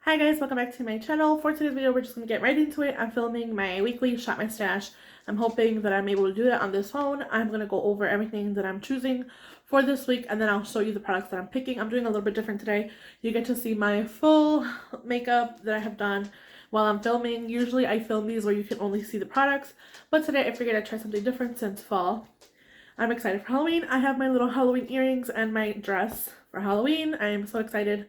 Hi guys, welcome back to my channel. For today's video, we're just going to get right into it. I'm filming my weekly Shop My Stash. I'm hoping that I'm able to do that on this phone. I'm going to go over everything that I'm choosing for this week, and then I'll show you the products that I'm picking. I'm doing a little bit different today. You get to see my full makeup that I have done while I'm filming. Usually I film these where you can only see the products, but today I figured I'd try something different since fall. I'm excited for Halloween. I have my little Halloween earrings and my dress for Halloween. I am so excited.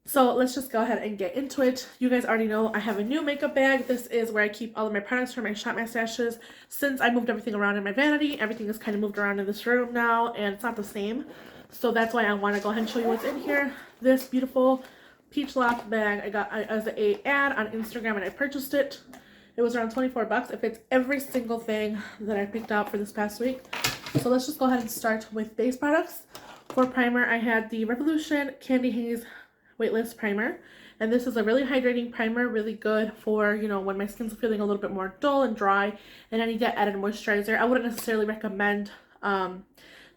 So let's just go ahead and get into it. You guys already know I have a new makeup bag. This is where I keep all of my products for my Shop My Stashes. Since I moved everything around in my vanity, everything is kind of moved around in this room now and it's not the same. So that's why I want to go ahead and show you what's in here. This beautiful peach loft bag I got as an ad on Instagram and I purchased it. It was around 24 bucks. It fits every single thing that I picked out for this past week. So let's just go ahead and start with base products. For primer, I had the Revolution Candy Haze Weightless Primer, and this is a really hydrating primer, really good for, you know, when my skin's feeling a little bit more dull and dry and I need that added moisturizer. I wouldn't necessarily recommend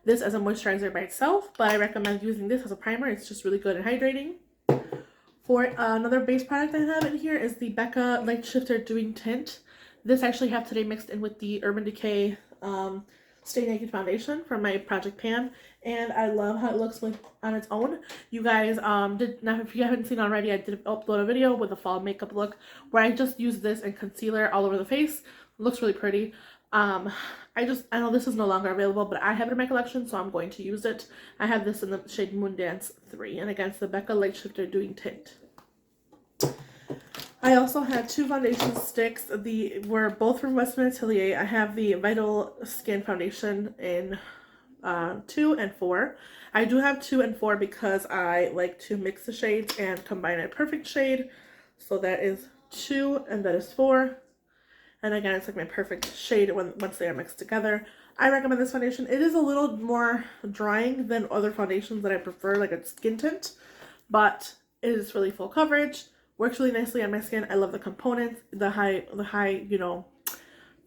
this as a moisturizer by itself, but I recommend using this as a primer. It's just really good and hydrating. For another base product I have in here is the Becca Light Shifter Dewy Tint. This I actually have today mixed in with the Urban Decay Stay Naked foundation from my Project Pan, and I love how it looks on its own. You guys if you haven't seen already, I did upload a video with a fall makeup look where I just used this and concealer all over the face. It looks really pretty. I know this is no longer available, but I have it in my collection, so I'm going to use it. I have this in the shade Moondance 3, and again, it's the Becca Light Shifter Dewy Tint. I also had two foundation sticks. Were both from Westman Atelier. I have the Vital Skin Foundation in 2 and 4. I do have 2 and 4 because I like to mix the shades and combine a perfect shade. So that is 2 and that is 4. And again, it's like my perfect shade once they are mixed together. I recommend this foundation. It is a little more drying than other foundations that I prefer, like a skin tint, but it is really full coverage. Works really nicely on my skin. I love the components, the high, you know,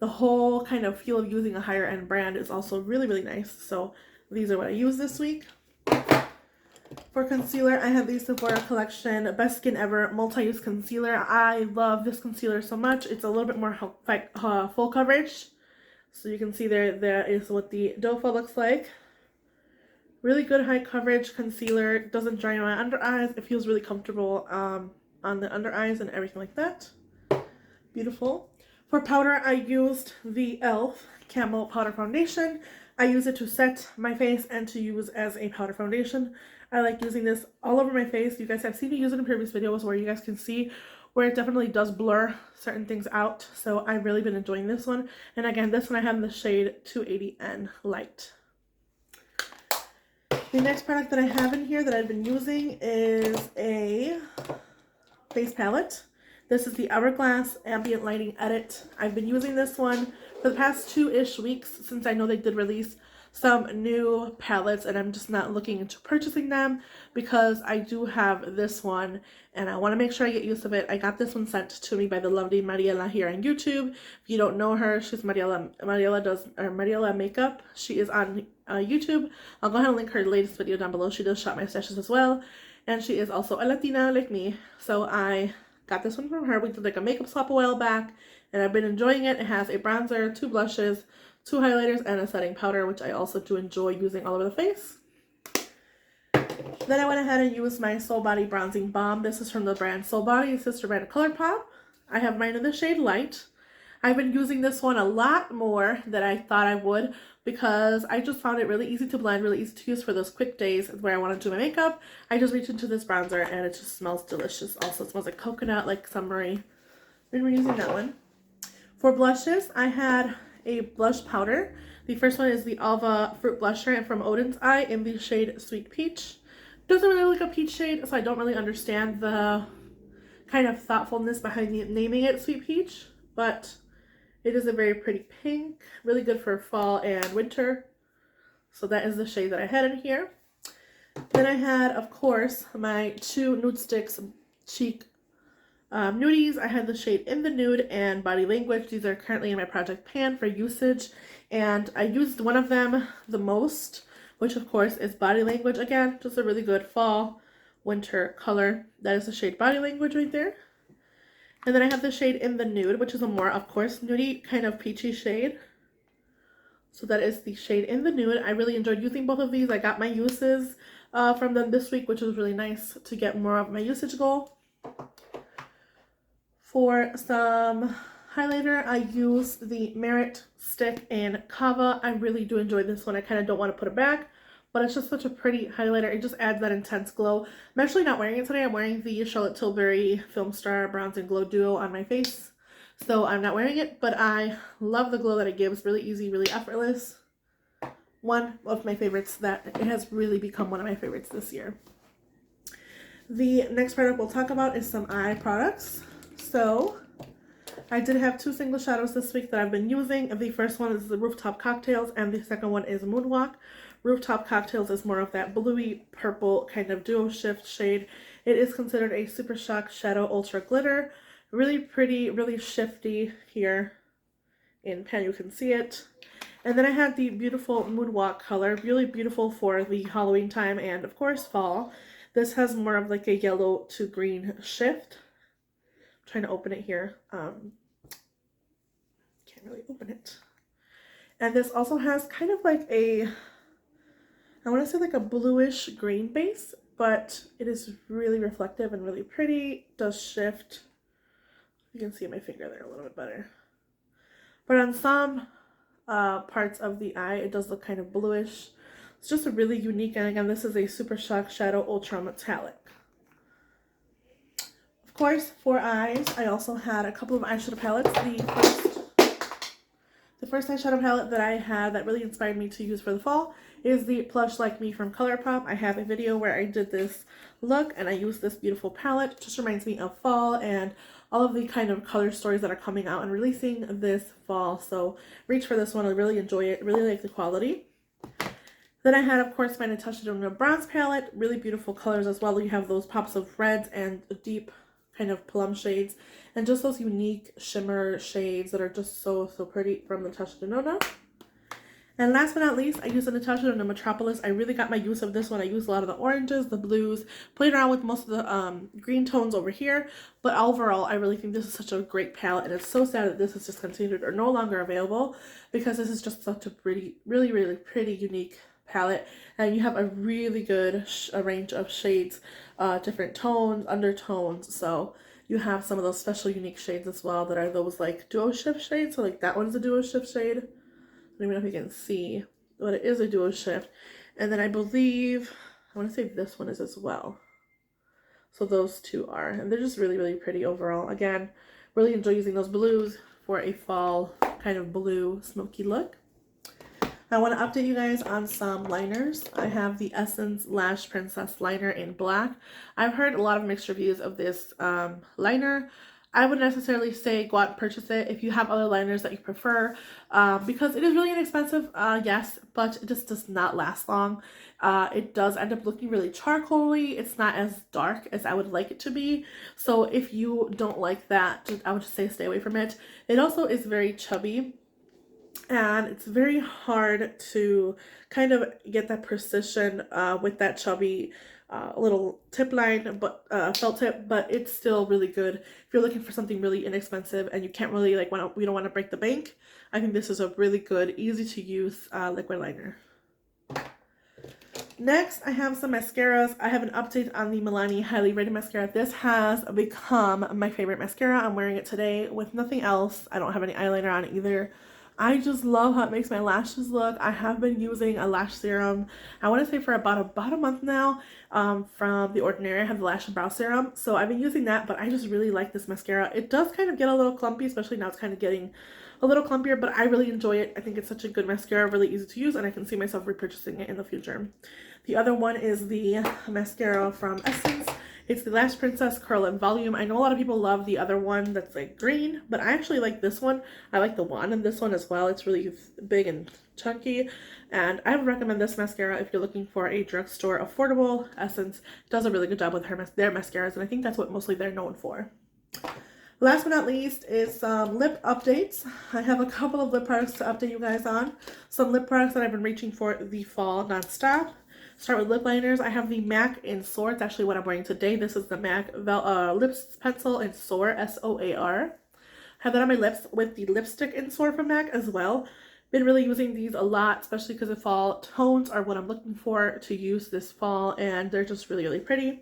the whole kind of feel of using a higher end brand is also really, really nice. So these are what I use this week. For concealer, I have the Sephora Collection Best Skin Ever Multi-Use Concealer. I love this concealer so much. It's a little bit more full coverage. So you can see there is what the doe foot looks like. Really good high coverage concealer. It doesn't dry my under eyes. It feels really comfortable on the under eyes and everything like that. Beautiful. For powder, I used the e.l.f. Camo Powder Foundation. I use it to set my face and to use as a powder foundation. I like using this all over my face. You guys have seen me use it in previous videos where you guys can see where it definitely does blur certain things out. So I've really been enjoying this one. And again, this one I have in the shade 280N Light. The next product that I have in here that I've been using is a face palette. This is the Hourglass Ambient Lighting Edit. I've been using this one for the past 2-ish weeks since I know they did release some new palettes, and I'm just not looking into purchasing them because I do have this one and I want to make sure I get use of it. I got this one sent to me by the lovely Mariela here on YouTube. If you don't know her, she's Mariela Makeup. She is on YouTube. I'll go ahead and link her latest video down below. She does Shop My Stashes as well. And she is also a Latina like me. So I got this one from her. We did like a makeup swap a while back. And I've been enjoying it. It has a bronzer, 2 blushes, 2 highlighters, and a setting powder, which I also do enjoy using all over the face. Then I went ahead and used my Soul Body Bronzing Balm. This is from the brand Soul Body, sister brand ColourPop. I have mine in the shade Light. I've been using this one a lot more than I thought I would because I just found it really easy to blend, really easy to use for those quick days where I want to do my makeup. I just reach into this bronzer and it just smells delicious. Also, it smells like coconut, like summery. I've been using that one. For blushes, I had a blush powder. The first one is the Alva Fruit Blusher and from Odin's Eye in the shade Sweet Peach. Doesn't really look like a peach shade, so I don't really understand the kind of thoughtfulness behind naming it Sweet Peach, but it is a very pretty pink, really good for fall and winter. So that is the shade that I had in here. Then I had, of course, my 2 Nude Sticks Cheek nudies. I had the shade In the Nude and Body Language. These are currently in my Project Pan for usage. And I used one of them the most, which of course is Body Language. Again, just a really good fall winter color. That is the shade Body Language right there. And then I have the shade In the Nude, which is a more, of course, nudie kind of peachy shade. So that is the shade In the Nude. I really enjoyed using both of these. I got my uses from them this week, which was really nice to get more of my usage goal. For some highlighter, I used the Merit Stick in Kava. I really do enjoy this one. I kind of don't want to put it back, but it's just such a pretty highlighter. It just adds that intense glow. I'm actually not wearing it today. I'm wearing the Charlotte Tilbury Film Star Bronze and Glow Duo on my face. So I'm not wearing it, but I love the glow that it gives. Really easy, really effortless. One of my favorites that it has really become one of my favorites this year. The next product we'll talk about is some eye products. So I did have two single shadows this week that I've been using. The first one is the Rooftop Cocktails and the second one is Moonwalk. Rooftop Cocktails is more of that bluey purple kind of duo shift shade. It is considered a Super Shock Shadow Ultra Glitter. Really pretty, really shifty here in pen, you can see it. And then I have the beautiful Moonwalk color, really beautiful for the Halloween time and of course fall. This has more of like a yellow to green shift. I'm trying to open it here. Can't really open it. And this also has kind of like a, I want to say like a bluish green base, but it is really reflective and really pretty. It does shift. You can see my finger there a little bit better. But on some parts of the eye, it does look kind of bluish. It's just a really unique, and again, this is a Super Shock Shadow Ultra Metallic. Of course, for eyes, I also had a couple of eyeshadow palettes. The first eyeshadow palette that I had that really inspired me to use for the fall is the Plush Like Me from ColourPop. I have a video where I did this look and I used this beautiful palette. It just reminds me of fall and all of the kind of color stories that are coming out and releasing this fall. So reach for this one. I really enjoy it. Really like the quality. Then I had, of course, my Natasha Denona Bronze palette. Really beautiful colors as well. You have those pops of reds and deep kind of plum shades and just those unique shimmer shades that are just so pretty from Natasha Denona. And last but not least, I used the Natasha Denona Metropolis. I really got my use of this one. I used a lot of the oranges, the blues, played around with most of the green tones over here. But overall, I really think this is such a great palette, and it's so sad that this is discontinued or no longer available because this is just such a pretty, really pretty, unique palette. And you have a really good range of shades, different tones, undertones. So you have some of those special unique shades as well that are those like duo shift shades. So like that one's a duo shift shade. I don't even know if you can see, but it is a duo shift. And then I believe, I want to say this one is as well. So those two are, and they're just really pretty overall. Again, really enjoy using those blues for a fall kind of blue smoky look. I want to update you guys on some liners. I have the Essence Lash Princess liner in black. I've heard a lot of mixed reviews of this liner. I wouldn't necessarily say go out and purchase it if you have other liners that you prefer, because it is really inexpensive, yes, but it just does not last long. It does end up looking really charcoaly. It's not as dark as I would like it to be. So if you don't like that, I would just say stay away from it. It also is very chubby, and it's very hard to kind of get that precision with that chubby little tip line, but felt tip, but it's still really good if you're looking for something really inexpensive and you can't really you don't want to break the bank. I think this is a really good, easy to use liquid liner. Next, I have some mascaras. I have an update on the Milani Highly Rated Mascara. This has become my favorite mascara. I'm wearing it today with nothing else. I don't have any eyeliner on either. I just love how it makes my lashes look. I have been using a lash serum, I want to say for about a month now, from The Ordinary. I have the Lash and Brow Serum, so I've been using that, but I just really like this mascara. It does kind of get a little clumpy, especially now it's kind of getting a little clumpier, but I really enjoy it. I think it's such a good mascara, really easy to use, and I can see myself repurchasing it in the future. The other one is the mascara from Essence. It's the Lash Princess Curl and Volume. I know a lot of people love the other one that's like green, but I actually like this one. I like the wand in this one as well. It's really big and chunky, and I would recommend this mascara if you're looking for a drugstore affordable. Essence does a really good job with their mascaras, and I think that's what mostly they're known for. Last but not least is some lip updates. I have a couple of lip products to update you guys on. Some lip products that I've been reaching for the fall nonstop. start with lip liners. I have the MAC in Soar. It's actually what I'm wearing today. This is the MAC Lips Pencil in Soar, S-O-A-R. I have that on my lips with the lipstick in Soar from MAC as well. Been really using these a lot, especially because the fall tones are what I'm looking for to use this fall, and they're just really, really pretty.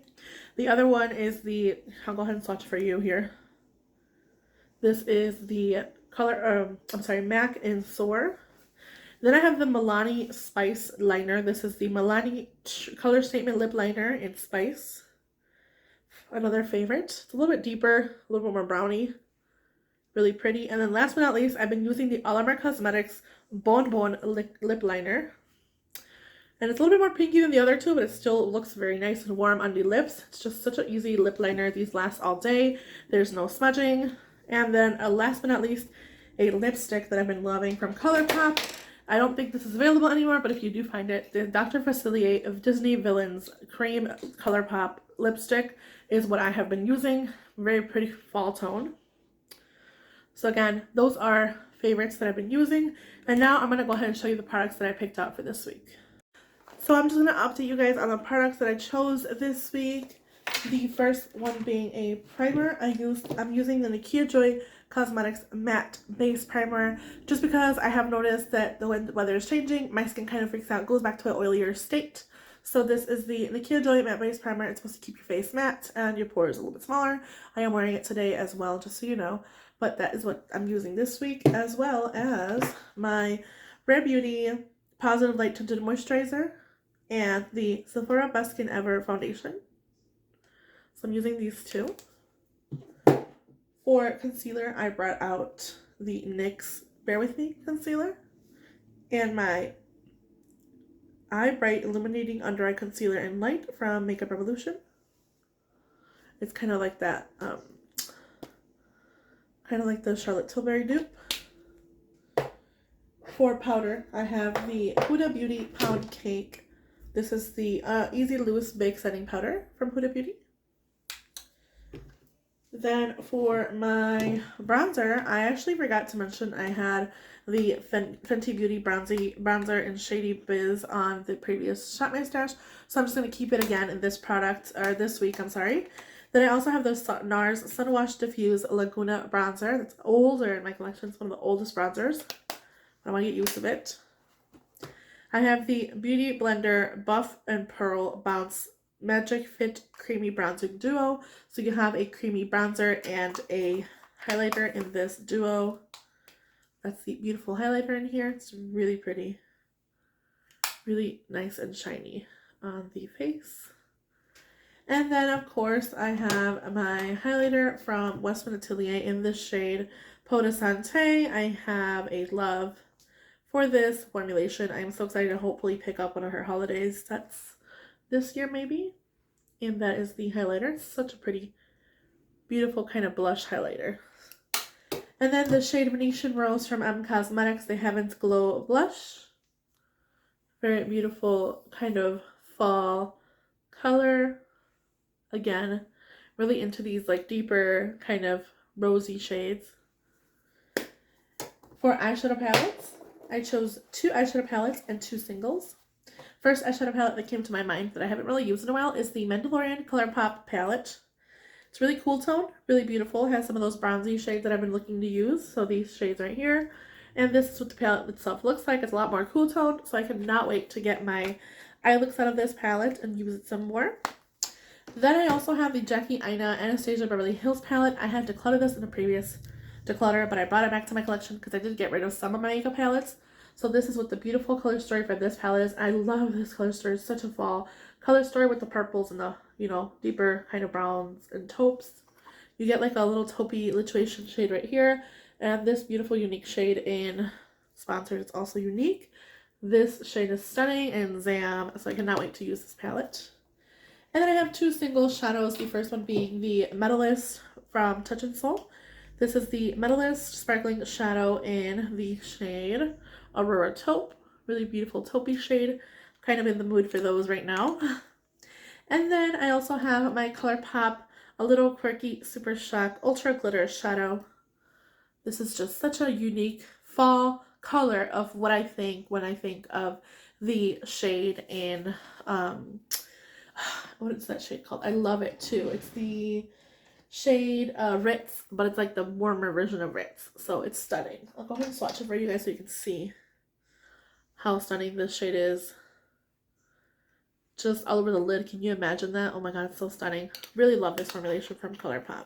The other one is the, I'll go ahead and swatch for you here. This is the MAC in Soar. Then I have the Milani Spice Liner. This is the Milani Color Statement Lip Liner in Spice. Another favorite. It's a little bit deeper, a little bit more brownie. Really pretty. And then last but not least, I've been using the Alamar Cosmetics Bon Bon Lip Liner. And it's a little bit more pinky than the other two, but it still looks very nice and warm on the lips. It's just such an easy lip liner. These last all day. There's no smudging. And then last but not least, a lipstick that I've been loving from ColourPop. I don't think this is available anymore, but if you do find it, the Dr. Facilier of Disney Villains Cream ColourPop lipstick is what I have been using. Very pretty fall tone. So again, those are favorites that I've been using. And now I'm going to go ahead and show you the products that I picked out for this week. So I'm just going to update you guys on the products that I chose this week. The first one being a primer. I'm using the Nakia Joy Cosmetics Matte Base Primer just because I have noticed that when the weather is changing, my skin kind of freaks out, goes back to an oilier state. So this is the Nakia Joy Matte Base Primer. It's supposed to keep your face matte and your pores a little bit smaller. I am wearing it today as well, just so you know. But that is what I'm using this week, as well as my Rare Beauty Positive Light Tinted Moisturizer and the Sephora Best Skin Ever Foundation. So I'm using these two. For concealer, I brought out the NYX Bear With Me concealer and my Eye Bright Illuminating Under Eye Concealer in Light from Makeup Revolution. It's kind of like that, kind of like the Charlotte Tilbury dupe. For powder, I have the Huda Beauty Pound Cake. This is the Easy Loose Bake Setting Powder from Huda Beauty. Then for my bronzer, I actually forgot to mention I had the Fenty Beauty bronzer in Shady Biz on the previous Shop My Stash. So I'm just going to keep it again in this product, or this week, I'm sorry. Then I also have the NARS Sunwash Diffuse Laguna bronzer. That's older in my collection. It's one of the oldest bronzers. I want to get used to it. I have the Beauty Blender Buff and Pearl Bounce Magic Fit Creamy Bronzing Duo. So you have a creamy bronzer and a highlighter in this duo. That's the beautiful highlighter in here. It's really pretty. Really nice and shiny on the face. And then, of course, I have my highlighter from Westman Atelier in this shade, Peau de Santé. I have a love for this formulation. I'm so excited to hopefully pick up one of her holiday sets this year, maybe. And that is the highlighter. It's such a pretty, beautiful kind of blush highlighter. And then the shade Venetian Rose from M Cosmetics, the Heaven's Glow Blush. Very beautiful kind of fall color. Again, really into these like deeper kind of rosy shades. For eyeshadow palettes, I chose 2 eyeshadow palettes and 2 singles. First eyeshadow palette that came to my mind that I haven't really used in a while is the Mandalorian ColourPop palette. It's really cool tone, really beautiful. It has some of those bronzy shades that I've been looking to use. So these shades right here. And this is what the palette itself looks like. It's a lot more cool tone. So I cannot wait to get my eye looks out of this palette and use it some more. Then I also have the Jackie Aina Anastasia Beverly Hills palette. I had decluttered this in a previous declutter, but I brought it back to my collection because I did get rid of some of my makeup palettes. So this is what the beautiful color story for this palette is. I love this color story. It's such a fall color story with the purples and the, you know, deeper kind of browns and taupes. You get like a little taupey lituation shade right here. And this beautiful unique shade in Sponsored is also unique. This shade is stunning in Zam, so I cannot wait to use this palette. And then I have 2 single shadows. The first one being the Metalist from Touch in Soul. This is the Metalist Sparkling Shadow in the shade Aurora Taupe. Really beautiful taupey shade. Kind of in the mood for those right now. And then I also have my ColourPop A Little Quirky Super Shock Ultra Glitter Shadow. This is just such a unique fall color of what I think when I think of the shade in, what is that shade called? I love it too. It's the shade Ritz, but it's like the warmer version of Ritz. So it's stunning. I'll go ahead and swatch it for you guys so you can see how stunning this shade is. Just all over the lid. Can you imagine that? Oh my god, it's so stunning. Really love this formulation from ColourPop.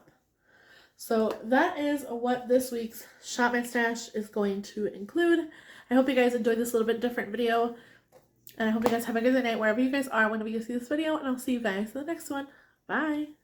So that is what this week's Shop My Stash is going to include. I hope you guys enjoyed this little bit different video. And I hope you guys have a good night wherever you guys are whenever you see this video. And I'll see you guys in the next one. Bye!